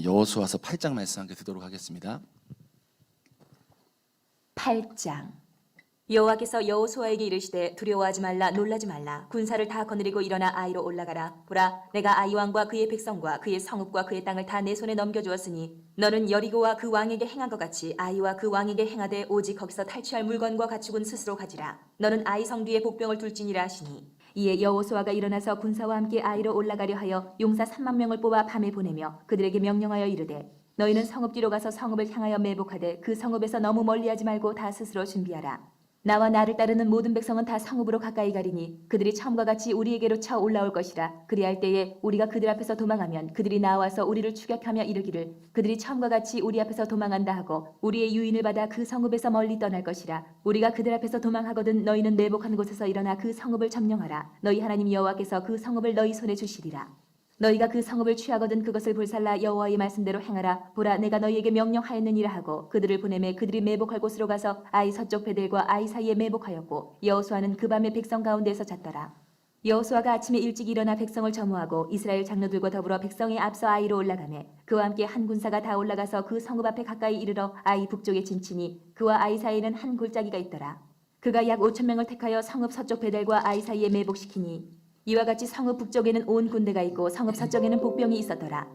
여호수아서 8장 말씀 함께 듣도록 하겠습니다. 8장. 여호와께서 여호수아에게 이르시되 두려워하지 말라 놀라지 말라 군사를 다 거느리고 일어나 아이로 올라가라. 보라, 내가 아이 왕과 그의 백성과 그의 성읍과 그의 땅을 다 내 손에 넘겨주었으니 너는 여리고와 그 왕에게 행한 것 같이 아이와 그 왕에게 행하되 오직 거기서 탈취할 물건과 가축은 스스로 가지라. 너는 아이 성 뒤에 복병을 둘지니라 하시니 이에 여호수아가 일어나서 군사와 함께 아이로 올라가려 하여 용사 3만 명을 뽑아 밤에 보내며 그들에게 명령하여 이르되 너희는 성읍 뒤로 가서 성읍을 향하여 매복하되 그 성읍에서 너무 멀리하지 말고 다 스스로 준비하라. 나와 나를 따르는 모든 백성은 다 성읍으로 가까이 가리니 그들이 처음과 같이 우리에게로 쳐 올라올 것이라. 그리할 때에 우리가 그들 앞에서 도망하면 그들이 나와서 우리를 추격하며 이르기를 그들이 처음과 같이 우리 앞에서 도망한다 하고 우리의 유인을 받아 그 성읍에서 멀리 떠날 것이라. 우리가 그들 앞에서 도망하거든 너희는 매복한 곳에서 일어나 그 성읍을 점령하라. 너희 하나님 여호와께서 그 성읍을 너희 손에 주시리라. 너희가 그 성읍을 취하거든 그것을 불살라 여호와의 말씀대로 행하라. 보라, 내가 너희에게 명령하였느니라 하고 그들을 보내매 그들이 매복할 곳으로 가서 아이 서쪽 베델과 아이 사이에 매복하였고 여호수아는 그 밤에 백성 가운데에서 잤더라. 여호수아가 아침에 일찍 일어나 백성을 점호하고 이스라엘 장로들과 더불어 백성에 앞서 아이로 올라가매 그와 함께 한 군사가 다 올라가서 그 성읍 앞에 가까이 이르러 아이 북쪽에 진치니 그와 아이 사이에는 한 골짜기가 있더라. 그가 약 5천 명을 택하여 성읍 서쪽 베델과 아이 사이에 매복시키니 이와 같이 성읍 북쪽에는 온 군대가 있고 성읍 서쪽에는 복병이 있었더라.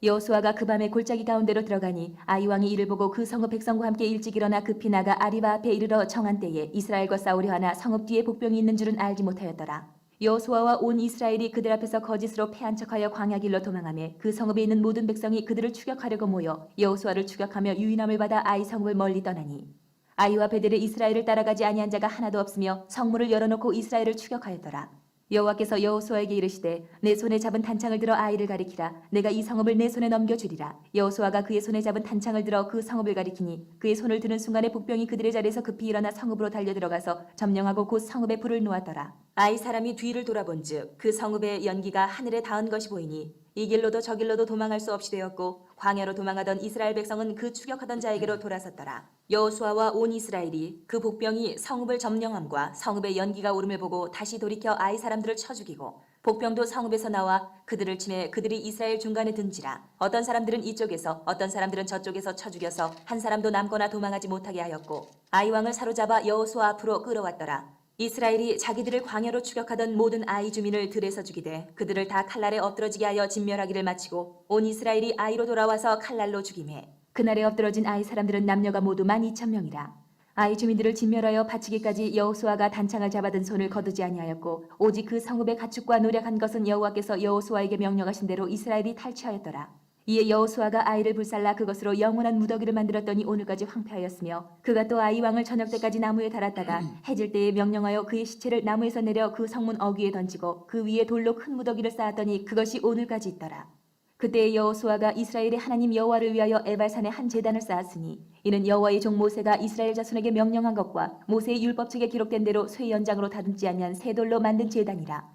여호수아가 그 밤에 골짜기 가운데로 들어가니 아이 왕이 이를 보고 그 성읍 백성과 함께 일찍 일어나 급히 나가 아리바 앞에 이르러 정한 때에 이스라엘과 싸우려 하나 성읍 뒤에 복병이 있는 줄은 알지 못하였더라. 여호수아와 온 이스라엘이 그들 앞에서 거짓으로 패한 척하여 광야 길로 도망하며 그 성읍에 있는 모든 백성이 그들을 추격하려고 모여 여호수아를 추격하며 유인함을 받아 아이 성읍을 멀리 떠나니 아이와 베델에 이스라엘을 따라가지 아니한 자가 하나도 없으며 성문을 열어놓고 이스라엘을 추격하였더라. 여호와께서 여호수아에게 이르시되 내 손에 잡은 단창을 들어 아이를 가리키라. 내가 이 성읍을 내 손에 넘겨주리라. 여호수아가 그의 손에 잡은 단창을 들어 그 성읍을 가리키니 그의 손을 드는 순간에 복병이 그들의 자리에서 급히 일어나 성읍으로 달려들어가서 점령하고 곧 성읍에 불을 놓았더라. 아이 사람이 뒤를 돌아본즉 그 성읍의 연기가 하늘에 닿은 것이 보이니 이 길로도 저 길로도 도망할 수 없이 되었고 광야로 도망하던 이스라엘 백성은 그 추격하던 자에게로 돌아섰더라. 여호수아와 온 이스라엘이 그 복병이 성읍을 점령함과 성읍의 연기가 오름을 보고 다시 돌이켜 아이 사람들을 쳐 죽이고 복병도 성읍에서 나와 그들을 치매 그들이 이스라엘 중간에 든지라. 어떤 사람들은 이쪽에서 어떤 사람들은 저쪽에서 쳐 죽여서 한 사람도 남거나 도망하지 못하게 하였고 아이 왕을 사로잡아 여호수아 앞으로 끌어왔더라. 이스라엘이 자기들을 광야로 추격하던 모든 아이 주민을 들에서 죽이되 그들을 다 칼날에 엎드러지게 하여 진멸하기를 마치고 온 이스라엘이 아이로 돌아와서 칼날로 죽이매 그날에 엎드러진 아이 사람들은 남녀가 모두 12,000명이라. 아이 주민들을 진멸하여 바치기까지 여호수아가 단창을 잡아든 손을 거두지 아니하였고 오직 그 성읍의 가축과 노력한 것은 여호와께서 여호수아에게 명령하신 대로 이스라엘이 탈취하였더라. 이에 여호수아가 아이를 불살라 그것으로 영원한 무더기를 만들었더니 오늘까지 황폐하였으며 그가 또 아이 왕을 저녁 때까지 나무에 달았다가 해질 때에 명령하여 그의 시체를 나무에서 내려 그 성문 어귀에 던지고 그 위에 돌로 큰 무더기를 쌓았더니 그것이 오늘까지 있더라. 그때 여호수아가 이스라엘의 하나님 여호와를 위하여 에발산에 한 제단을 쌓았으니 이는 여호와의 종 모세가 이스라엘 자손에게 명령한 것과 모세의 율법책에 기록된 대로 쇠 연장으로 다듬지 아니한 새 돌로 만든 제단이라.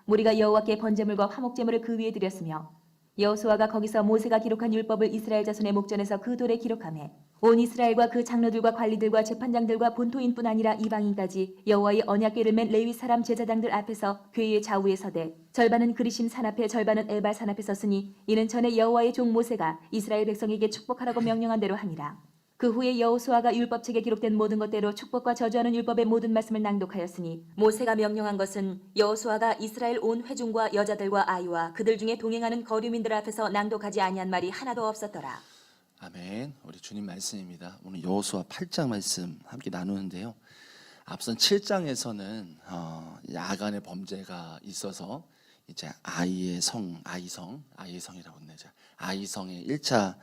무리가 여호와께 번제물과 화목제물을 그 위에 드렸으며 여호수아가 거기서 모세가 기록한 율법을 이스라엘 자손의 목전에서 그 돌에 기록하매 온 이스라엘과 그 장로들과 관리들과 재판장들과 본토인뿐 아니라 이방인까지 여호와의 언약궤를 맨 레위 사람 제사장들 앞에서 궤의 좌우에 서되 절반은 그리심 산 앞에 절반은 에발 산 앞에 섰으니 이는 전에 여호와의 종 모세가 이스라엘 백성에게 축복하라고 명령한 대로 하니라. 그 후에 여호수아가 율법책에 기록된 모든 것대로 축복과 저주하는 율법의 모든 말씀을 낭독하였으니 모세가 명령한 것은 여호수아가 이스라엘 온 회중과 여자들과 아이와 그들 중에 동행하는 거류민들 앞에서 낭독하지 아니한 말이 하나도 없었더라. 아멘. 우리 주님 말씀입니다. 오늘 여호수아 8장 말씀 함께 나누는데요. 앞선 7장에서는 야간의 범죄가 있어서 이제 아이성이라고 했네요. 아이성의 1차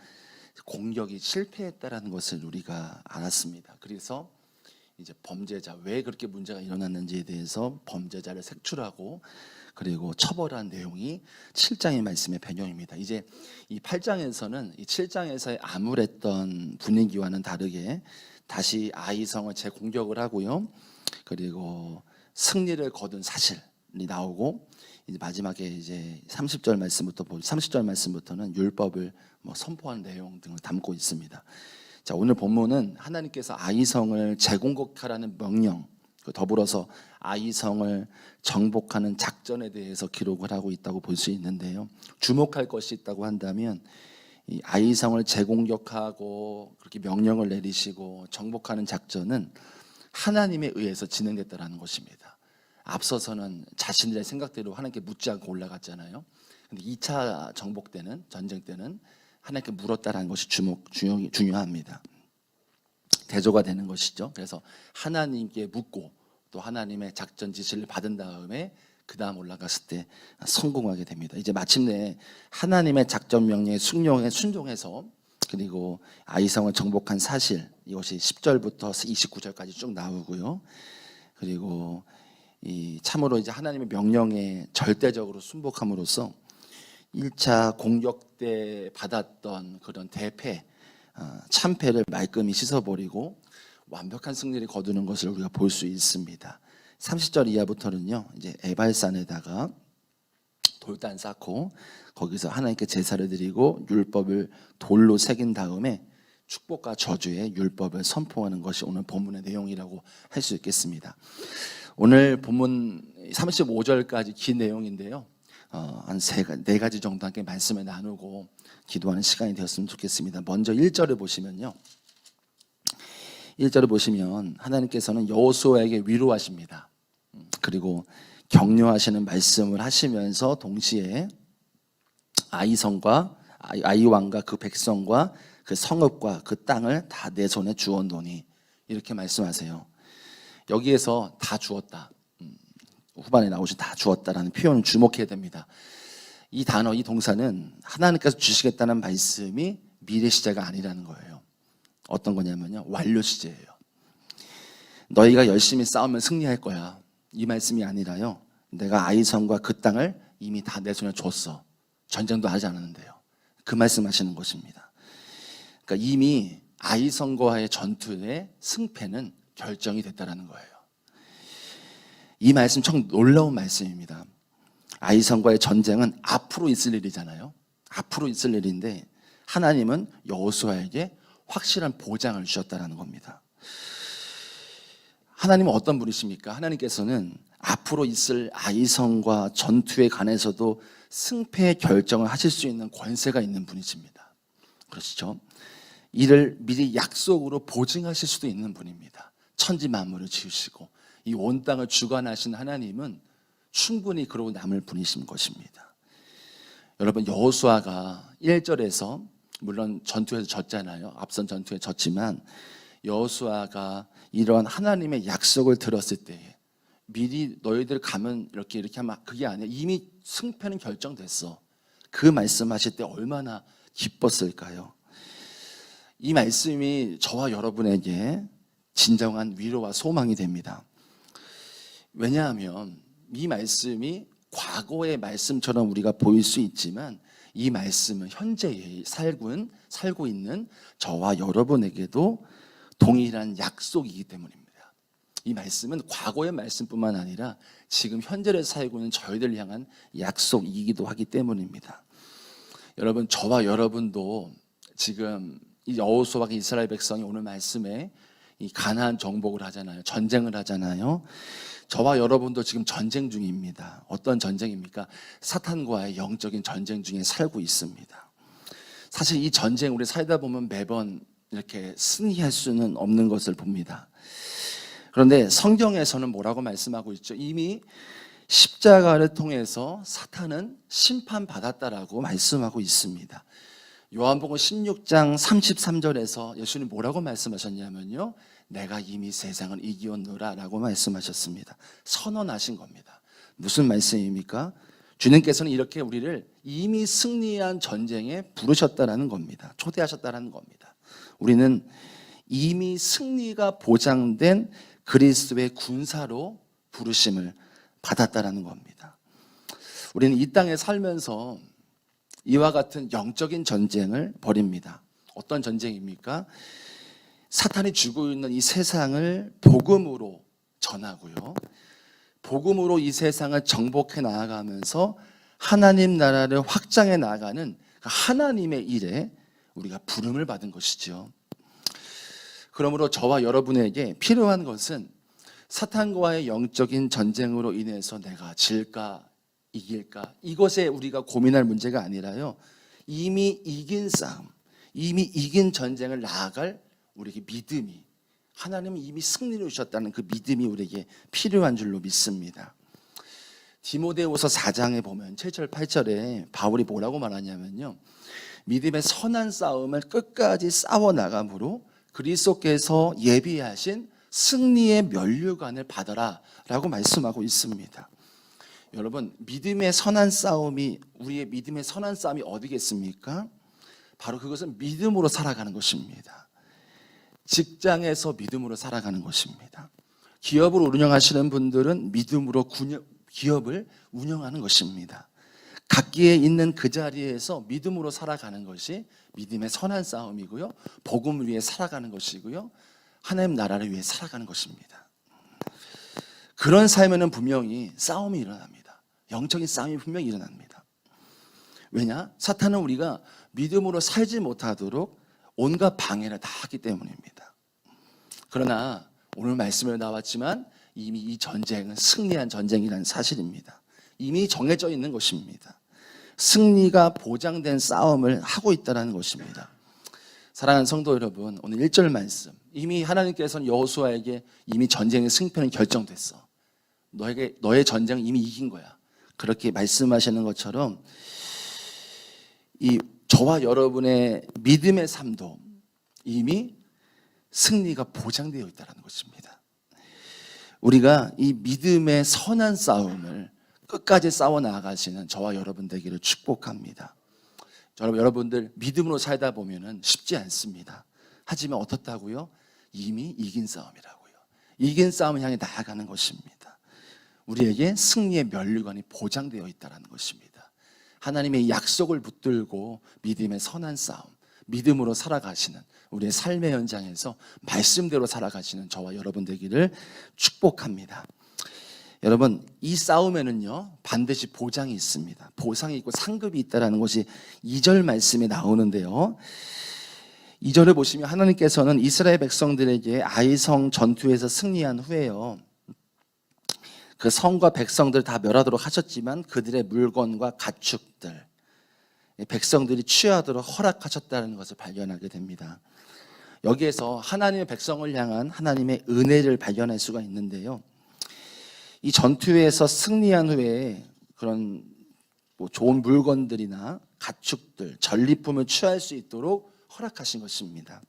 공격이 실패했다라는 것을 우리가 알았습니다. 그래서 이제 범죄자 왜 그렇게 문제가 일어났는지에 대해서 범죄자를 색출하고 그리고 처벌한 내용이 7장의 말씀의 배경입니다. 이제 이 8장에서는 이 7장에서의 암울했던 분위기와는 다르게 다시 아이성을 재공격을 하고요. 그리고 승리를 거둔 사실이 나오고 이제 마지막에 이제 30절 말씀부터는 율법을 선포한 내용 등을 담고 있습니다. 자, 오늘 본문은 하나님께서 아이성을 재공격하라는 명령, 더불어서 아이성을 정복하는 작전에 대해서 기록을 하고 있다고 볼 수 있는데요. 주목할 것이 있다고 한다면 이 아이성을 재공격하고 그렇게 명령을 내리시고 정복하는 작전은 하나님에 의해서 진행됐다라는 것입니다. 앞서서는 자신들의 생각대로 하나님께 묻지 않고 올라갔잖아요. 근데 2차 정복 때는, 전쟁 때는 하나님께 물었다라는 것이 중요합니다. 대조가 되는 것이죠. 그래서 하나님께 묻고 또 하나님의 작전 지시를 받은 다음에 그 다음 올라갔을 때 성공하게 됩니다. 이제 마침내 하나님의 작전 명령에 순종해서 그리고 아이성을 정복한 사실, 이것이 10절부터 29절까지 쭉 나오고요. 그리고 이 참으로 이제 하나님의 명령에 절대적으로 순복함으로써 1차 공격 때 받았던 그런 대패, 참패를 말끔히 씻어버리고 완벽한 승리를 거두는 것을 우리가 볼 수 있습니다. 30절 이하부터는요, 이제 에발산에다가 돌단 쌓고 거기서 하나님께 제사를 드리고 율법을 돌로 새긴 다음에 축복과 저주의 율법을 선포하는 것이 오늘 본문의 내용이라고 할 수 있겠습니다. 오늘 본문 35절까지 긴 내용인데요. 한 네 가지 정도 함께 말씀을 나누고 기도하는 시간이 되었으면 좋겠습니다. 먼저 1절을 보시면요. 1절을 보시면 하나님께서는 여호수아에게 위로하십니다. 그리고 격려하시는 말씀을 하시면서 동시에 아이 왕과 그 백성과 그 성읍과 그 땅을 다 내 손에 주었노니 이렇게 말씀하세요. 여기에서 다 주었다. 후반에 나오신 다 주었다라는 표현을 주목해야 됩니다. 이 단어, 이 동사는 하나님께서 주시겠다는 말씀이 미래 시제가 아니라는 거예요. 어떤 거냐면요, 완료 시제예요. 너희가 열심히 싸우면 승리할 거야. 이 말씀이 아니라요, 내가 아이성과 그 땅을 이미 다 내 손에 줬어. 전쟁도 하지 않았는데요. 그 말씀하시는 것입니다. 그러니까 이미 아이성과의 전투의 승패는 결정이 됐다라는 거예요. 이 말씀 참 놀라운 말씀입니다. 아이성과의 전쟁은 앞으로 있을 일이잖아요. 앞으로 있을 일인데 하나님은 여호수아에게 확실한 보장을 주셨다는 겁니다. 하나님은 어떤 분이십니까? 하나님께서는 앞으로 있을 아이성과 전투에 관해서도 승패의 결정을 하실 수 있는 권세가 있는 분이십니다. 그렇죠? 이를 미리 약속으로 보증하실 수도 있는 분입니다. 천지 만물을 지으시고 이 온 땅을 주관하신 하나님은 충분히 그러고 남을 분이신 것입니다. 여러분, 여호수아가 1절에서 물론 전투에서 졌잖아요. 앞선 전투에 졌지만 여호수아가 이런 하나님의 약속을 들었을 때 미리 너희들 가면 이렇게 하면 그게 아니야. 이미 승패는 결정됐어. 그 말씀하실 때 얼마나 기뻤을까요? 이 말씀이 저와 여러분에게 진정한 위로와 소망이 됩니다. 왜냐하면 이 말씀이 과거의 말씀처럼 우리가 보일 수 있지만 이 말씀은 현재에 살고 있는 저와 여러분에게도 동일한 약속이기 때문입니다. 이 말씀은 과거의 말씀뿐만 아니라 지금 현재를 살고 있는 저희들 향한 약속이기도 하기 때문입니다. 여러분, 저와 여러분도 지금 이 여호수아와 이스라엘 백성이 오늘 말씀에 이 가나안 정복을 하잖아요. 전쟁을 하잖아요. 저와 여러분도 지금 전쟁 중입니다. 어떤 전쟁입니까? 사탄과의 영적인 전쟁 중에 살고 있습니다. 사실 이 전쟁 우리 살다 보면 매번 이렇게 승리할 수는 없는 것을 봅니다. 그런데 성경에서는 뭐라고 말씀하고 있죠? 이미 십자가를 통해서 사탄은 심판받았다라고 말씀하고 있습니다. 요한복음 16장 33절에서 예수님 뭐라고 말씀하셨냐면요, 내가 이미 세상을 이기었노라 라고 말씀하셨습니다. 선언하신 겁니다. 무슨 말씀입니까? 주님께서는 이렇게 우리를 이미 승리한 전쟁에 부르셨다라는 겁니다. 초대하셨다라는 겁니다. 우리는 이미 승리가 보장된 그리스도의 군사로 부르심을 받았다라는 겁니다. 우리는 이 땅에 살면서 이와 같은 영적인 전쟁을 벌입니다. 어떤 전쟁입니까? 사탄이 쥐고 있는 이 세상을 복음으로 전하고요, 복음으로 이 세상을 정복해 나아가면서 하나님 나라를 확장해 나아가는 하나님의 일에 우리가 부름을 받은 것이죠. 그러므로 저와 여러분에게 필요한 것은 사탄과의 영적인 전쟁으로 인해서 내가 질까 이길까, 이것에 우리가 고민할 문제가 아니라요, 이미 이긴 싸움, 이미 이긴 전쟁을 나아갈 우리에게 믿음이, 하나님은 이미 승리를 주셨다는 그 믿음이 우리에게 필요한 줄로 믿습니다. 디모데후서 4장에 보면 7절 8절에 바울이 뭐라고 말하냐면요, 믿음의 선한 싸움을 끝까지 싸워나감으로 그리스도께서 예비하신 승리의 면류관을 받아라 라고 말씀하고 있습니다. 여러분, 믿음의 선한 싸움이, 우리의 믿음의 선한 싸움이 어디겠습니까? 바로 그것은 믿음으로 살아가는 것입니다. 직장에서 믿음으로 살아가는 것입니다. 기업을 운영하시는 분들은 믿음으로 기업을 운영하는 것입니다. 각기에 있는 그 자리에서 믿음으로 살아가는 것이 믿음의 선한 싸움이고요, 복음을 위해 살아가는 것이고요, 하나님 나라를 위해 살아가는 것입니다. 그런 삶에는 분명히 싸움이 일어납니다. 영적인 싸움이 분명히 일어납니다. 왜냐? 사탄은 우리가 믿음으로 살지 못하도록 온갖 방해를 다 하기 때문입니다. 그러나 오늘 말씀에 나왔지만 이미 이 전쟁은 승리한 전쟁이라는 사실입니다. 이미 정해져 있는 것입니다. 승리가 보장된 싸움을 하고 있다는 것입니다. 사랑하는 성도 여러분, 오늘 1절 말씀, 이미 하나님께서는 여호수아에게 이미 전쟁의 승패는 결정됐어. 너의 전쟁은 이미 이긴 거야. 그렇게 말씀하시는 것처럼 이 저와 여러분의 믿음의 삶도 이미 승리가 보장되어 있다는 것입니다. 우리가 이 믿음의 선한 싸움을 끝까지 싸워 나가시는 저와 여러분 되기를 축복합니다. 여러분들 믿음으로 살다 보면은 쉽지 않습니다. 하지만 어떻다고요? 이미 이긴 싸움이라고요. 이긴 싸움을 향해 나아가는 것입니다. 우리에게 승리의 면류관이 보장되어 있다는 것입니다. 하나님의 약속을 붙들고 믿음의 선한 싸움, 믿음으로 살아가시는 우리의 삶의 현장에서 말씀대로 살아가시는 저와 여러분 되기를 축복합니다. 여러분, 이 싸움에는요 반드시 보장이 있습니다. 보상이 있고 상급이 있다는 것이 2절 말씀에 나오는데요, 2절을 보시면 하나님께서는 이스라엘 백성들에게 아이성 전투에서 승리한 후에요, 그 성과 백성들 다 멸하도록 하셨지만 그들의 물건과 가축들, 백성들이 취하도록 허락하셨다는 것을 발견하게 됩니다. 여기에서 하나님의 백성을 향한 하나님의 은혜를 발견할 수가 있는데요, 이 전투에서 승리한 후에 그런 좋은 물건들이나 가축들, 전리품을 취할 수 있도록 허락하신 것입니다.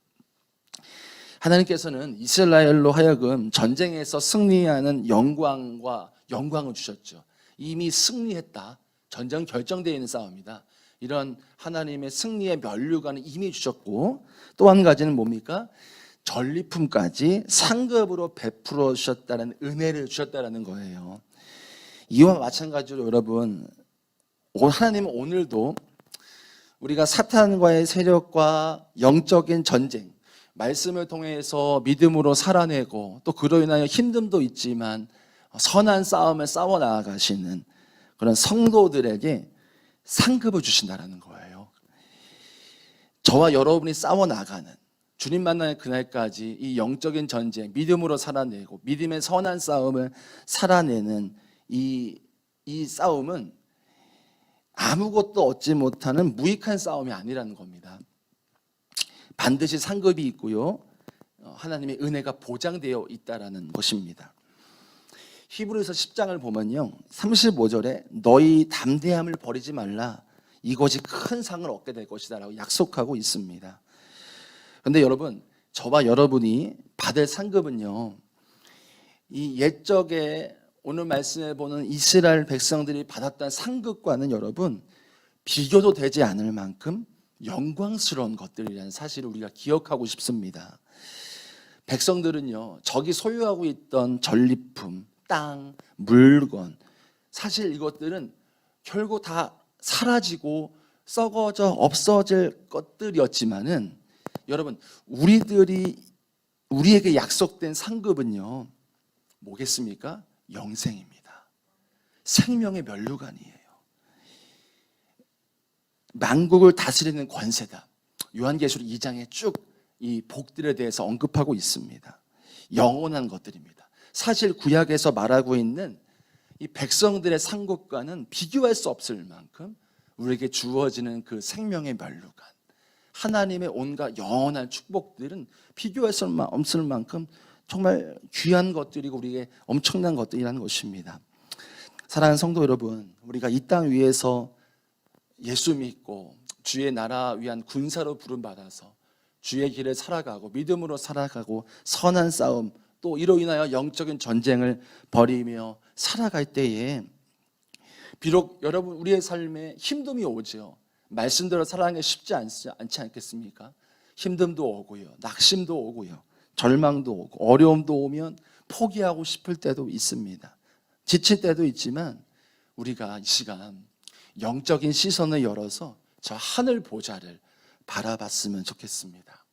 하나님께서는 이스라엘로 하여금 전쟁에서 승리하는 영광을 주셨죠. 이미 승리했다. 전쟁 결정되어 있는 싸움이다. 이런 하나님의 승리의 면류관을 이미 주셨고, 또 한 가지는 뭡니까? 전리품까지 상급으로 베풀어 주셨다는 은혜를 주셨다는 거예요. 이와 마찬가지로 여러분, 하나님은 오늘도 우리가 사탄과의 세력과 영적인 전쟁, 말씀을 통해서 믿음으로 살아내고 또 그로 인하여 힘듦도 있지만 선한 싸움을 싸워 나아가시는 그런 성도들에게 상급을 주신다는 거예요. 저와 여러분이 싸워 나가는, 주님 만나는 그날까지 이 영적인 전쟁, 믿음으로 살아내고 믿음의 선한 싸움을 살아내는 이 싸움은 아무것도 얻지 못하는 무익한 싸움이 아니라는 겁니다. 반드시 상급이 있고요, 하나님의 은혜가 보장되어 있다라는 것입니다. 히브리서 10장을 보면요, 35절에 너희 담대함을 버리지 말라, 이것이 큰 상을 얻게 될 것이다 라고 약속하고 있습니다. 그런데 여러분, 저와 여러분이 받을 상급은요, 이 옛적에 오늘 말씀해 보는 이스라엘 백성들이 받았던 상급과는 여러분 비교도 되지 않을 만큼 영광스러운 것들이라는 사실을 우리가 기억하고 싶습니다. 백성들은요, 적이 소유하고 있던 전리품, 땅, 물건, 사실 이것들은 결국 다 사라지고 썩어져 없어질 것들이었지만은 여러분, 우리에게 약속된 상급은요 뭐겠습니까? 영생입니다. 생명의 면류관이에요. 만국을 다스리는 권세다. 요한계시록 2장에 쭉 이 복들에 대해서 언급하고 있습니다. 영원한 것들입니다. 사실 구약에서 말하고 있는 이 백성들의 상급과는 비교할 수 없을 만큼 우리에게 주어지는 그 생명의 면류관, 하나님의 온갖 영원한 축복들은 비교할 수 없을 만큼 정말 귀한 것들이고 우리에게 엄청난 것들이라는 것입니다. 사랑하는 성도 여러분, 우리가 이 땅 위에서 예수 믿고 주의 나라 위한 군사로 부름받아서 주의 길을 살아가고 믿음으로 살아가고 선한 싸움, 또 이로 인하여 영적인 전쟁을 벌이며 살아갈 때에 비록 여러분 우리의 삶에 힘듦이 오죠. 말씀대로 살아가는 게 쉽지 않지 않겠습니까? 힘듦도 오고요, 낙심도 오고요, 절망도 오고 어려움도 오면 포기하고 싶을 때도 있습니다. 지칠 때도 있지만 우리가 이 시간 영적인 시선을 열어서 저 하늘 보좌를 바라봤으면 좋겠습니다.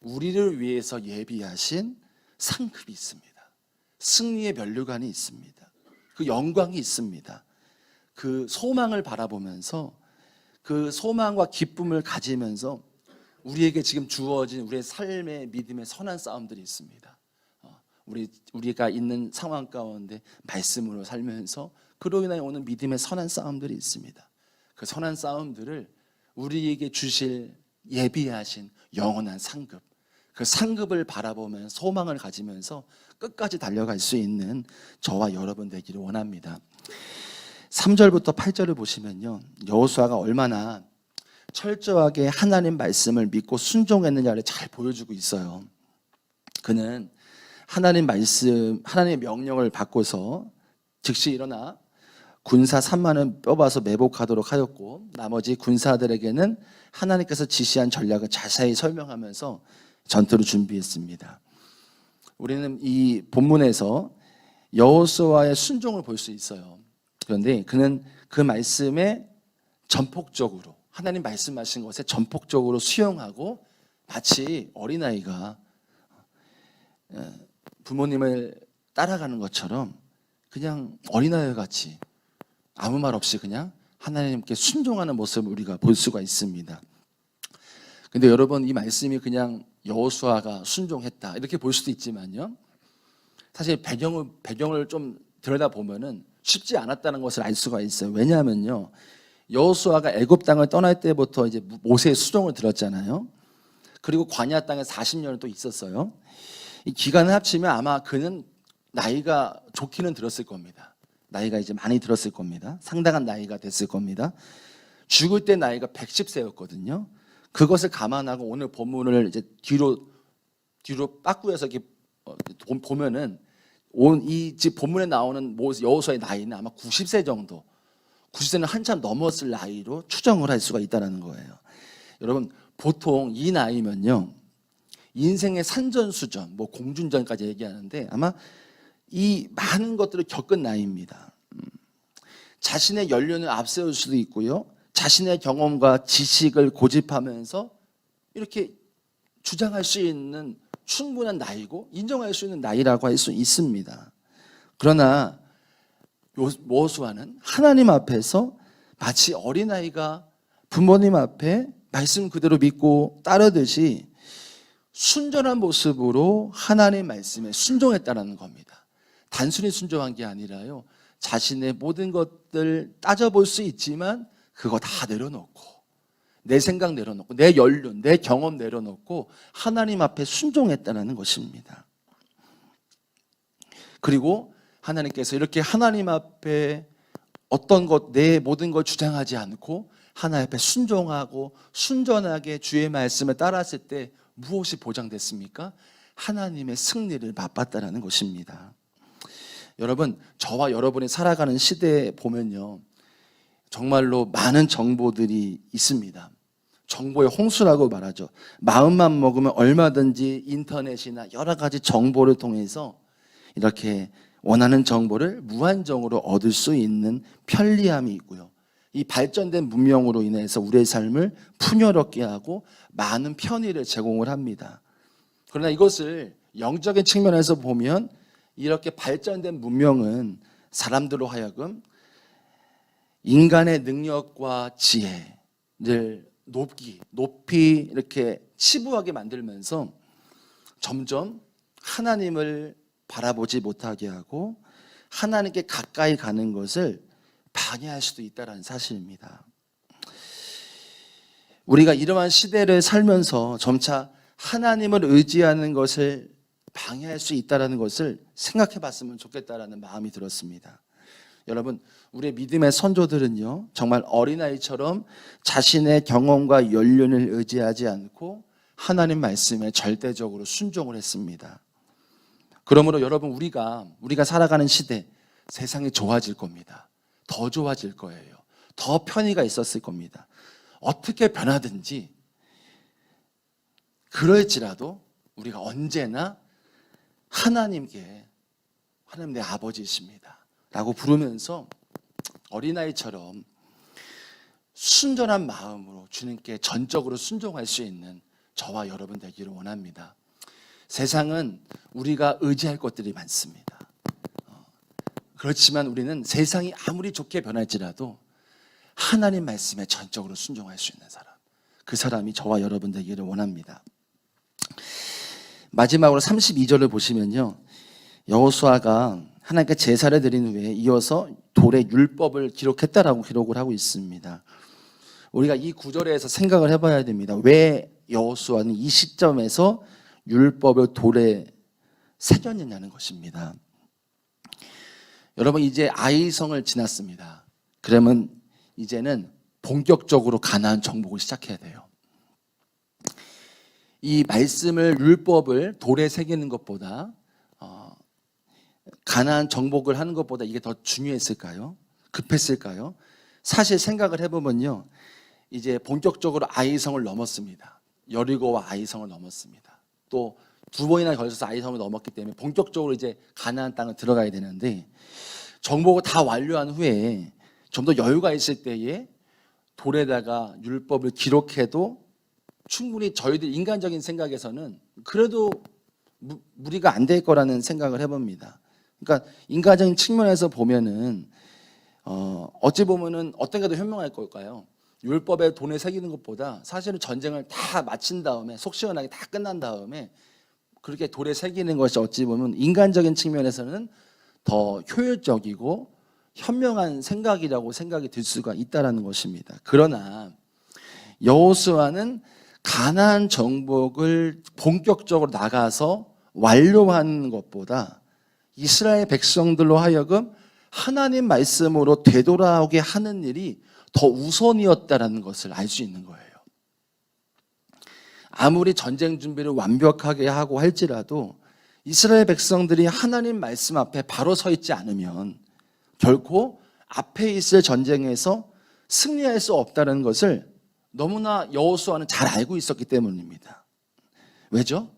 우리를 위해서 예비하신 상급이 있습니다. 승리의 면류관이 있습니다. 그 영광이 있습니다. 그 소망을 바라보면서 그 소망과 기쁨을 가지면서 우리에게 지금 주어진 우리의 삶의 믿음의 선한 싸움들이 있습니다. 우리가 있는 상황 가운데 말씀으로 살면서 그로 인하여 오는 믿음의 선한 싸움들이 있습니다. 그 선한 싸움들을 우리에게 주실 예비하신 영원한 상급, 그 상급을 바라보면 소망을 가지면서 끝까지 달려갈 수 있는 저와 여러분 되기를 원합니다. 3절부터 8절을 보시면요, 여호수아가 얼마나 철저하게 하나님 말씀을 믿고 순종했느냐를 잘 보여주고 있어요. 그는 하나님 말씀, 하나님의 명령을 받고서 즉시 일어나 군사 3만을 뽑아서 매복하도록 하였고, 나머지 군사들에게는 하나님께서 지시한 전략을 자세히 설명하면서 전투를 준비했습니다. 우리는 이 본문에서 여호수아의 순종을 볼 수 있어요. 그런데 그는 그 말씀에 전폭적으로, 하나님 말씀하신 것에 전폭적으로 수용하고 마치 어린아이가 부모님을 따라가는 것처럼 그냥 어린아이 같이 아무 말 없이 그냥 하나님께 순종하는 모습을 우리가 볼 수가 있습니다. 근데 여러분, 이 말씀이 그냥 여호수아가 순종했다 이렇게 볼 수도 있지만요, 사실 배경을 좀 들여다보면은 쉽지 않았다는 것을 알 수가 있어요. 왜냐하면요, 여호수아가 애굽 땅을 떠날 때부터 이제 모세의 수종을 들었잖아요. 그리고 광야 땅에 40년을 또 있었어요. 이 기간을 합치면 아마 그는 나이가 좋기는 들었을 겁니다. 나이가 이제 많이 들었을 겁니다. 상당한 나이가 됐을 겁니다. 죽을 때 나이가 110세였거든요. 그것을 감안하고 오늘 본문을 이제 뒤로 빠꾸해서 이렇게 보면은 이 본문에 나오는 여호수아의 나이는 아마 90세 정도, 90세는 한참 넘었을 나이로 추정을 할 수가 있다는 거예요. 여러분, 보통 이 나이면요, 인생의 산전수전, 공준전까지 얘기하는데 아마 이 많은 것들을 겪은 나이입니다. 자신의 연륜을 앞세울 수도 있고요, 자신의 경험과 지식을 고집하면서 이렇게 주장할 수 있는 충분한 나이고 인정할 수 있는 나이라고 할 수 있습니다. 그러나 여호수아는 하나님 앞에서 마치 어린아이가 부모님 앞에 말씀 그대로 믿고 따르듯이 순전한 모습으로 하나님 말씀에 순종했다는 겁니다. 단순히 순종한 게 아니라요, 자신의 모든 것들 따져볼 수 있지만 그거 다 내려놓고, 내 생각 내려놓고, 내 연륜, 내 경험 내려놓고 하나님 앞에 순종했다는 것입니다. 그리고 하나님께서 이렇게 하나님 앞에 어떤 것, 내 모든 걸 주장하지 않고 하나님 앞에 순종하고 순전하게 주의 말씀을 따랐을 때 무엇이 보장됐습니까? 하나님의 승리를 맛봤다는 것입니다. 여러분, 저와 여러분이 살아가는 시대에 보면요, 정말로 많은 정보들이 있습니다. 정보의 홍수라고 말하죠. 마음만 먹으면 얼마든지 인터넷이나 여러 가지 정보를 통해서 이렇게 원하는 정보를 무한정으로 얻을 수 있는 편리함이 있고요, 이 발전된 문명으로 인해서 우리의 삶을 풍요롭게 하고 많은 편의를 제공을 합니다. 그러나 이것을 영적인 측면에서 보면 이렇게 발전된 문명은 사람들로 하여금 인간의 능력과 지혜를 높이 이렇게 치부하게 만들면서 점점 하나님을 바라보지 못하게 하고 하나님께 가까이 가는 것을 방해할 수도 있다는 사실입니다. 우리가 이러한 시대를 살면서 점차 하나님을 의지하는 것을 방해할 수 있다는 것을 생각해 봤으면 좋겠다라는 마음이 들었습니다. 여러분, 우리의 믿음의 선조들은요, 정말 어린아이처럼 자신의 경험과 연륜을 의지하지 않고 하나님 말씀에 절대적으로 순종을 했습니다. 그러므로 여러분, 우리가 살아가는 시대, 세상이 좋아질 겁니다. 더 좋아질 거예요. 더 편의가 있었을 겁니다. 어떻게 변하든지 그럴지라도 우리가 언제나 하나님께 하나님 내 아버지이십니다 라고 부르면서 어린아이처럼 순전한 마음으로 주님께 전적으로 순종할 수 있는 저와 여러분 되기를 원합니다. 세상은 우리가 의지할 것들이 많습니다. 그렇지만 우리는 세상이 아무리 좋게 변할지라도 하나님 말씀에 전적으로 순종할 수 있는 사람, 그 사람이 저와 여러분 되기를 원합니다. 마지막으로 32절을 보시면요, 여호수아가 하나님께 제사를 드린 후에 이어서 돌에 율법을 기록했다라고 기록을 하고 있습니다. 우리가 이 구절에서 생각을 해봐야 됩니다. 왜 여호수아는 이 시점에서 율법을 돌에 새겼느냐는 것입니다. 여러분, 이제 아이성을 지났습니다. 그러면 이제는 본격적으로 가나안 정복을 시작해야 돼요. 이 말씀을, 율법을 돌에 새기는 것보다 가나안 정복을 하는 것보다 이게 더 중요했을까요? 급했을까요? 사실 생각을 해보면요, 이제 본격적으로 아이성을 넘었습니다. 여리고와 아이성을 넘었습니다. 또 두 번이나 걸쳐서 아이성을 넘었기 때문에 본격적으로 이제 가나안 땅을 들어가야 되는데, 정복을 다 완료한 후에 좀 더 여유가 있을 때에 돌에다가 율법을 기록해도 충분히 저희들 인간적인 생각에서는 그래도 무리가 안 될 거라는 생각을 해봅니다. 그러니까 인간적인 측면에서 보면은 어찌 보면은 어떤 게 더 현명할 걸까요? 율법에 돈을 새기는 것보다 사실은 전쟁을 다 마친 다음에 속 시원하게 다 끝난 다음에 그렇게 돌에 새기는 것이 어찌 보면 인간적인 측면에서는 더 효율적이고 현명한 생각이라고 생각이 들 수가 있다라는 것입니다. 그러나 여호수아는 가나안 정복을 본격적으로 나가서 완료하는 것보다 이스라엘 백성들로 하여금 하나님 말씀으로 되돌아오게 하는 일이 더 우선이었다라는 것을 알 수 있는 거예요. 아무리 전쟁 준비를 완벽하게 하고 할지라도 이스라엘 백성들이 하나님 말씀 앞에 바로 서 있지 않으면 결코 앞에 있을 전쟁에서 승리할 수 없다는 것을 너무나 여호수아는 잘 알고 있었기 때문입니다. 왜죠?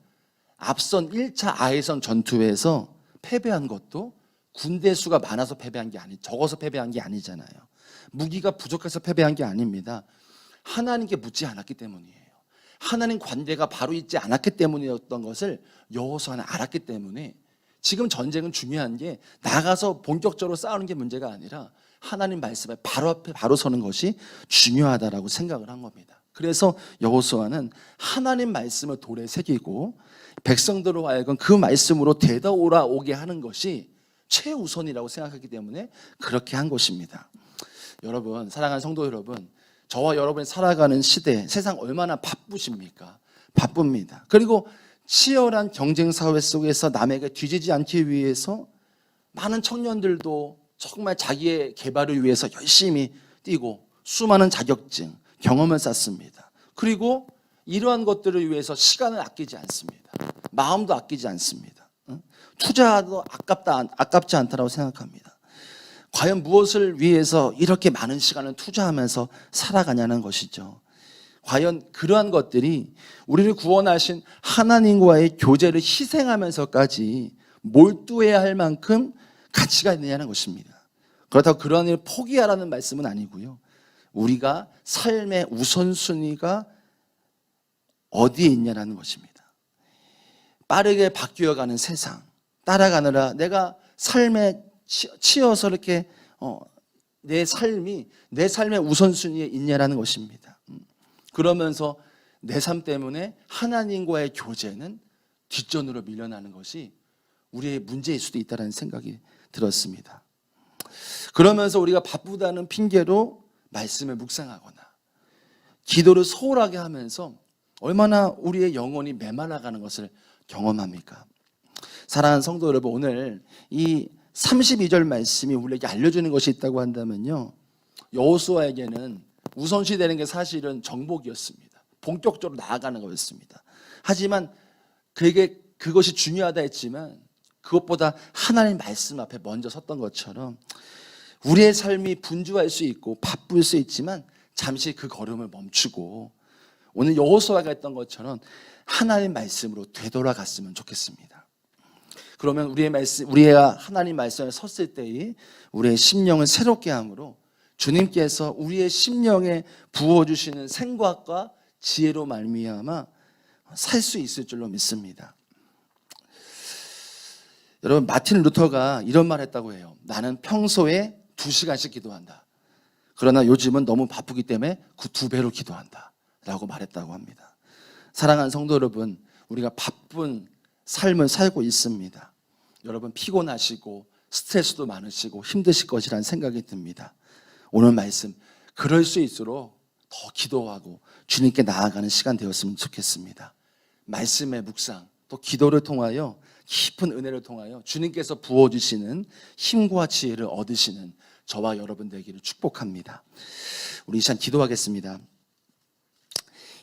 앞선 1차 아이성 전투에서 패배한 것도 군대 수가 많아서 패배한 게 적어서 패배한 게 아니잖아요. 무기가 부족해서 패배한 게 아닙니다. 하나님께 묻지 않았기 때문이에요. 하나님 관대가 바로 있지 않았기 때문이었던 것을 여호수아는 알았기 때문에 지금 전쟁은 중요한 게 나가서 본격적으로 싸우는 게 문제가 아니라 하나님 말씀에 바로 앞에 바로 서는 것이 중요하다라고 생각을 한 겁니다. 그래서 여호수아는 하나님 말씀을 돌에 새기고 백성들로 하여금 그 말씀으로 되돌아오게 하는 것이 최우선이라고 생각하기 때문에 그렇게 한 것입니다. 여러분, 사랑하는 성도 여러분, 저와 여러분이 살아가는 시대, 세상 얼마나 바쁘십니까? 바쁩니다. 그리고 치열한 경쟁 사회 속에서 남에게 뒤지지 않기 위해서 많은 청년들도 정말 자기의 개발을 위해서 열심히 뛰고 수많은 자격증, 경험을 쌓습니다. 그리고 이러한 것들을 위해서 시간을 아끼지 않습니다. 마음도 아끼지 않습니다. 투자도 아깝지 않다고 생각합니다. 과연 무엇을 위해서 이렇게 많은 시간을 투자하면서 살아가냐는 것이죠. 과연 그러한 것들이 우리를 구원하신 하나님과의 교제를 희생하면서까지 몰두해야 할 만큼 가치가 있느냐는 것입니다. 그렇다고 그러한 일을 포기하라는 말씀은 아니고요. 우리가 삶의 우선순위가 어디에 있냐는 것입니다. 빠르게 바뀌어가는 세상 따라가느라 내가 삶에 치여서 이렇게 내 삶의 우선순위에 있냐라는 것입니다. 그러면서 내 삶 때문에 하나님과의 교제는 뒷전으로 밀려나는 것이 우리의 문제일 수도 있다는 생각이 들었습니다. 그러면서 우리가 바쁘다는 핑계로 말씀을 묵상하거나 기도를 소홀하게 하면서 얼마나 우리의 영혼이 메말라가는 것을 경험합니까? 사랑하는 성도 여러분, 오늘 이 32절 말씀이 우리에게 알려주는 것이 있다고 한다면요, 여호수아에게는 우선시 되는 게 사실은 정복이었습니다. 본격적으로 나아가는 거였습니다. 하지만 그에게 그것이 중요하다 했지만 그것보다 하나님 말씀 앞에 먼저 섰던 것처럼 우리의 삶이 분주할 수 있고 바쁠 수 있지만 잠시 그 걸음을 멈추고 오늘 여호수아가 했던 것처럼 하나님 말씀으로 되돌아갔으면 좋겠습니다. 그러면 우리가 하나님 말씀에 섰을 때에 우리의 심령을 새롭게 함으로 주님께서 우리의 심령에 부어주시는 생각과 지혜로 말미암아 살 수 있을 줄로 믿습니다. 여러분, 마틴 루터가 이런 말 했다고 해요. 나는 평소에 2시간씩 기도한다. 그러나 요즘은 너무 바쁘기 때문에 그 2배로 기도한다 라고 말했다고 합니다. 사랑하는 성도 여러분, 우리가 바쁜 삶을 살고 있습니다. 여러분, 피곤하시고 스트레스도 많으시고 힘드실 것이라는 생각이 듭니다. 오늘 말씀, 그럴 수 있도록 더 기도하고 주님께 나아가는 시간 되었으면 좋겠습니다. 말씀의 묵상, 또 기도를 통하여 깊은 은혜를 통하여 주님께서 부어주시는 힘과 지혜를 얻으시는 저와 여러분 되기를 축복합니다. 우리 이 시간 기도하겠습니다.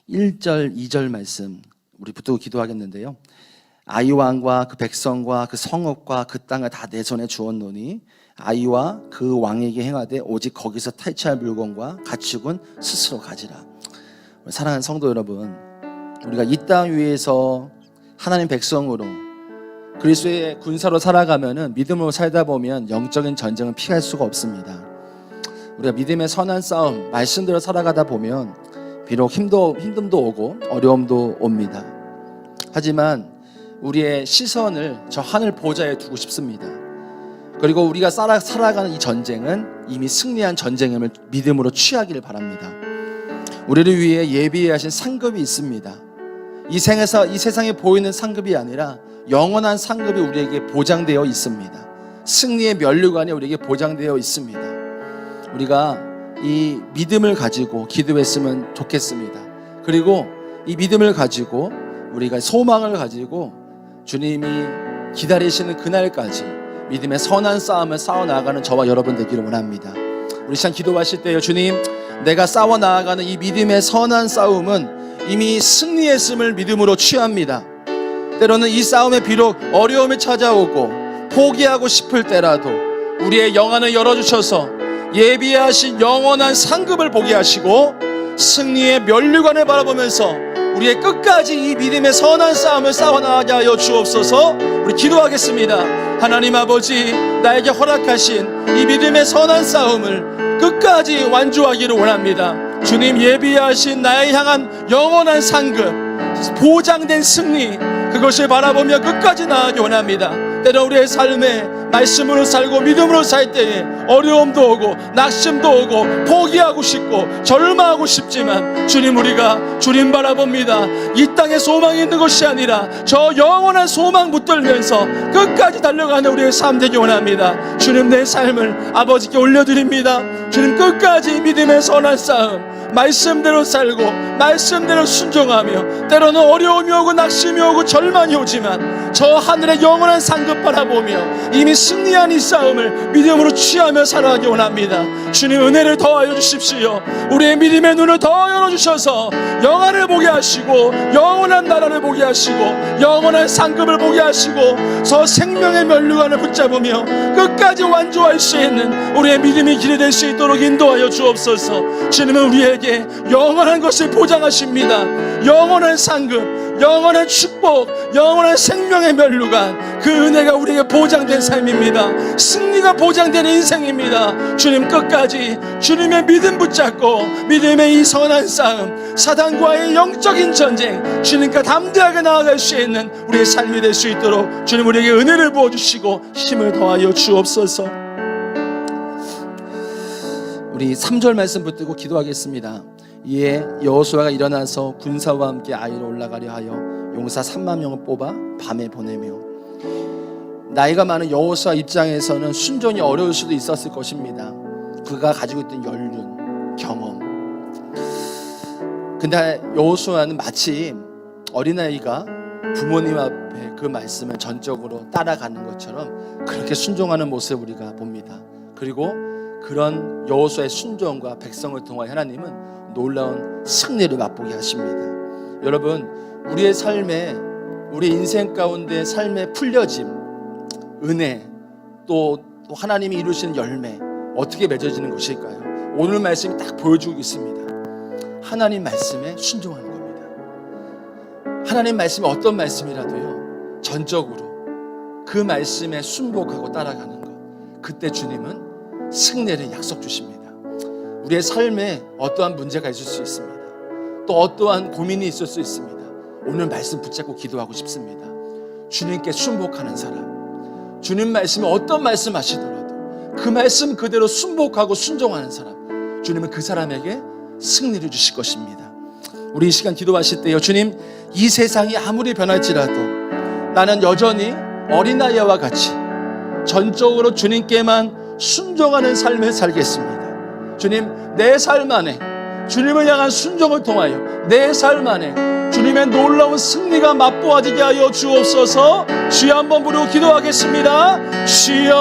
1절, 2절 말씀 우리 붙들고 기도하겠는데요. 아이왕과 그 백성과 그 성읍과 그 땅을 다 내 손에 주었노니 아이와 그 왕에게 행하되 오직 거기서 탈취할 물건과 가축은 스스로 가지라. 사랑하는 성도 여러분, 우리가 이 땅 위에서 하나님 백성으로 그리스도의 군사로 살아가면은 믿음으로 살다 보면 영적인 전쟁은 피할 수가 없습니다. 우리가 믿음의 선한 싸움, 말씀대로 살아가다 보면 비록 힘듦도 오고 어려움도 옵니다. 하지만 우리의 시선을 저 하늘 보좌에 두고 싶습니다. 그리고 우리가 살아가는 이 전쟁은 이미 승리한 전쟁임을 믿음으로 취하기를 바랍니다. 우리를 위해 예비해 하신 상급이 있습니다. 이 세상에 보이는 상급이 아니라 영원한 상급이 우리에게 보장되어 있습니다. 승리의 면류관이 우리에게 보장되어 있습니다. 우리가 이 믿음을 가지고 기도했으면 좋겠습니다. 그리고 이 믿음을 가지고 우리가 소망을 가지고 주님이 기다리시는 그날까지 믿음의 선한 싸움을 싸워나가는 저와 여러분 되기를 원합니다. 우리 시간 기도하실 때요, 주님, 내가 싸워나가는 이 믿음의 선한 싸움은 이미 승리했음을 믿음으로 취합니다. 때로는 이 싸움에 비록 어려움이 찾아오고 포기하고 싶을 때라도 우리의 영안을 열어주셔서 예비하신 영원한 상급을 보게 하시고 승리의 면류관을 바라보면서 우리의 끝까지 이 믿음의 선한 싸움을 싸워나가게 하여 주옵소서. 우리 기도하겠습니다. 하나님 아버지, 나에게 허락하신 이 믿음의 선한 싸움을 끝까지 완주하기를 원합니다. 주님, 예비하신 나에 향한 영원한 상급, 보장된 승리, 그것을 바라보며 끝까지 나아가기 원합니다. 때로 우리의 삶에 말씀으로 살고 믿음으로 살 때에 어려움도 오고 낙심도 오고 포기하고 싶고 절망하고 싶지만 주님, 우리가 주님 바라봅니다. 이 땅에 소망이 있는 것이 아니라 저 영원한 소망 붙들면서 끝까지 달려가는 우리의 삶 되기 원합니다. 주님, 내 삶을 아버지께 올려드립니다. 주님, 끝까지 믿음의 선한 싸움 말씀대로 살고 말씀대로 순종하며 때로는 어려움이 오고 낙심이 오고 절망이 오지만 저 하늘의 영원한 상급 바라보며 이미 승리한 이 싸움을 믿음으로 취하며 살아가기 원합니다. 주님, 은혜를 더하여 주십시오. 우리의 믿음의 눈을 더 열어주셔서 영화를 보게 하시고 영원한 나라를 보게 하시고 영원한 상급을 보게 하시고 저 생명의 면류관을 붙잡으며 끝까지 완주할 수 있는 우리의 믿음이 길이 될 수 있도록 인도하여 주옵소서. 주님은 우리에게 영원한 것을 보장하십니다. 영원한 상급, 영원한 축복, 영원한 생명의 면류관, 그 은혜가 우리에게 보장된 삶입니다. 승리가 보장된 인생입니다. 주님, 끝까지 주님의 믿음 붙잡고 믿음의 이 선한 싸움, 사단과의 영적인 전쟁, 주님과 담대하게 나아갈 수 있는 우리의 삶이 될 수 있도록 주님, 우리에게 은혜를 부어주시고 힘을 더하여 주옵소서. 우리 3절 말씀 붙들고 기도하겠습니다. 이에 여호수아가 일어나서 군사와 함께 아이로 올라가려 하여 용사 3만 명을 뽑아 밤에 보내며, 나이가 많은 여호수아 입장에서는 순종이 어려울 수도 있었을 것입니다. 그가 가지고 있던 연륜, 경험, 근데 여호수아는 마치 어린아이가 부모님 앞에 그 말씀을 전적으로 따라가는 것처럼 그렇게 순종하는 모습을 우리가 봅니다. 그리고 그런 여호수아의 순종과 백성을 통하여 하나님은 놀라운 승리를 맛보게 하십니다. 여러분, 우리의 삶에, 우리 인생 가운데 삶의 풀려짐, 은혜, 또 하나님이 이루시는 열매 어떻게 맺어지는 것일까요? 오늘 말씀이 딱 보여주고 있습니다. 하나님 말씀에 순종하는 겁니다. 하나님 말씀이 어떤 말씀이라도요, 전적으로 그 말씀에 순복하고 따라가는 것, 그때 주님은 승리를 약속 주십니다. 우리의 삶에 어떠한 문제가 있을 수 있습니다. 또 어떠한 고민이 있을 수 있습니다. 오늘 말씀 붙잡고 기도하고 싶습니다. 주님께 순복하는 사람, 주님 말씀이 어떤 말씀 하시더라도 그 말씀 그대로 순복하고 순종하는 사람, 주님은 그 사람에게 승리를 주실 것입니다. 우리 이 시간 기도하실 때요, 주님, 이 세상이 아무리 변할지라도 나는 여전히 어린아이와 같이 전적으로 주님께만 순종하는 삶을 살겠습니다. 주님, 내 삶 안에 주님을 향한 순종을 통하여 내 삶 안에 주님의 놀라운 승리가 맛보아지게 하여 주옵소서. 주여 한번 부르고 기도하겠습니다. 주여,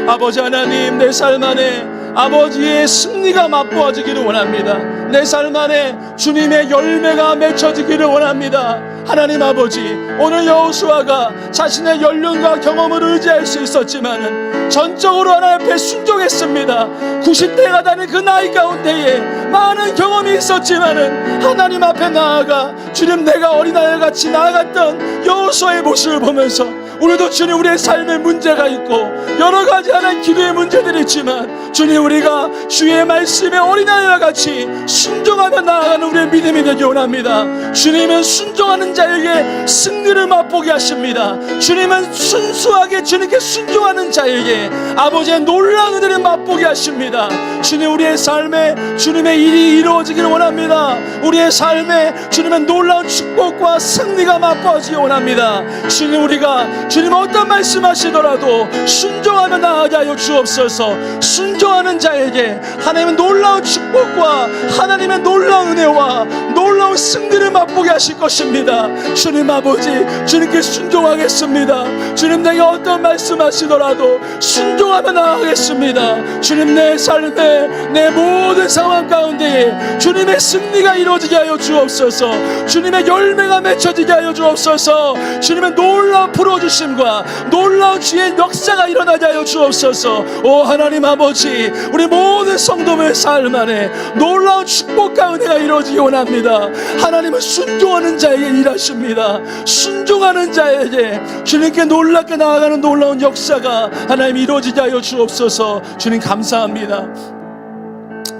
아버지 하나님, 내 삶 안에 아버지의 승리가 맛보아지기를 원합니다. 내 삶 안에 주님의 열매가 맺혀지기를 원합니다. 하나님 아버지, 오늘 여호수아가 자신의 연륜과 경험을 의지할 수 있었지만은 전적으로 하나님 앞에 순종했습니다. 90대가 되는 그 나이 가운데에 많은 경험이 있었지만은 하나님 앞에 나아가 주님, 내가 어린아이 같이 나아갔던 여호수아의 모습을 보면서 우리도 주님, 우리의 삶에 문제가 있고 여러 가지 하나님 기도의 문제들이 있지만 주님, 우리가 주의 말씀에 어린아이와 같이 순종하며 나아가는 우리의 믿음이 되기 원합니다. 주님은 순종하는 자에게 승리를 맛보게 하십니다. 주님은 순수하게 주님께 순종하는 자에게 아버지의 놀라운 은혜를 맛보게 하십니다. 주님, 우리의 삶에 주님의 일이 이루어지기를 원합니다. 우리의 삶에 주님의 놀라운 축복과 승리가 맛보아지기 원합니다. 주님, 우리가 주님 어떤 말씀하시더라도 순종하며 나아가게 하여 주옵소서. 순종하는 자에게 하나님의 놀라운 축복과 하나님의 놀라운 은혜와 놀라운 승리를 맛보게 하실 것입니다. 주님 아버지, 주님께 순종하겠습니다. 주님, 내가 어떤 말씀하시더라도 순종하며 나아가겠습니다. 주님, 내 삶에 내 모든 상황 가운데에 주님의 승리가 이루어지게 하여 주옵소서. 주님의 열매가 맺혀지게 하여 주옵소서. 주님의 놀라운 풀어주심과 놀라운 주의 역사가 일어나게 하여 주옵소서. 오 하나님 아버지, 우리 모든 성도의 삶 안에 놀라운 축복과 은혜가 이루어지기 원합니다. 하나님은 순종하는 자에게 일하십니다. 순종하는 자에게 주님께 놀랍게 나아가는 놀라운 역사가 하나님 이루어지게 하여 주옵소서. 주님 감사합니다.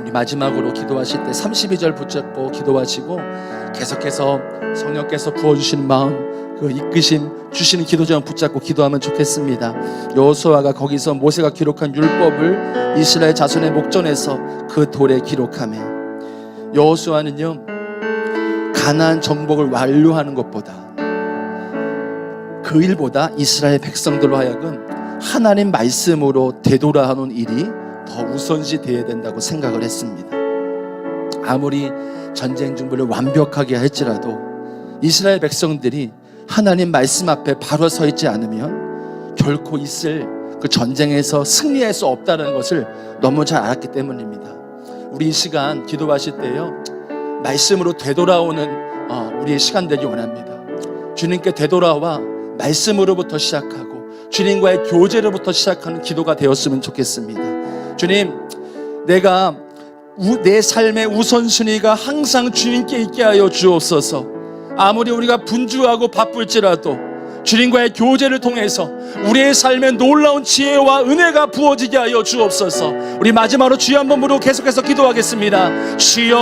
우리 마지막으로 기도하실 때 32절 붙잡고 기도하시고 계속해서 성령께서 부어주시는 마음, 그 이끄심 주시는 기도 제목 붙잡고 기도하면 좋겠습니다. 여호수아가 거기서 모세가 기록한 율법을 이스라엘 자손의 목전에서 그 돌에 기록하며, 여호수아는요, 가나안 정복을 완료하는 것보다, 그 일보다 이스라엘 백성들로 하여금 하나님 말씀으로 되돌아오는 일이 더 우선시 되어야 된다고 생각을 했습니다. 아무리 전쟁 준비를 완벽하게 할지라도 이스라엘 백성들이 하나님 말씀 앞에 바로 서 있지 않으면 결코 있을 그 전쟁에서 승리할 수 없다는 것을 너무 잘 알았기 때문입니다. 우리 이 시간 기도하실 때요, 말씀으로 되돌아오는 우리의 시간 되기 원합니다. 주님께 되돌아와 말씀으로부터 시작하고 주님과의 교제로부터 시작하는 기도가 되었으면 좋겠습니다. 주님, 내가 내 삶의 우선순위가 항상 주님께 있게 하여 주옵소서. 아무리 우리가 분주하고 바쁠지라도 주님과의 교제를 통해서 우리의 삶에 놀라운 지혜와 은혜가 부어지게 하여 주옵소서. 우리 마지막으로 주여 한번 부르고 계속해서 기도하겠습니다. 주여,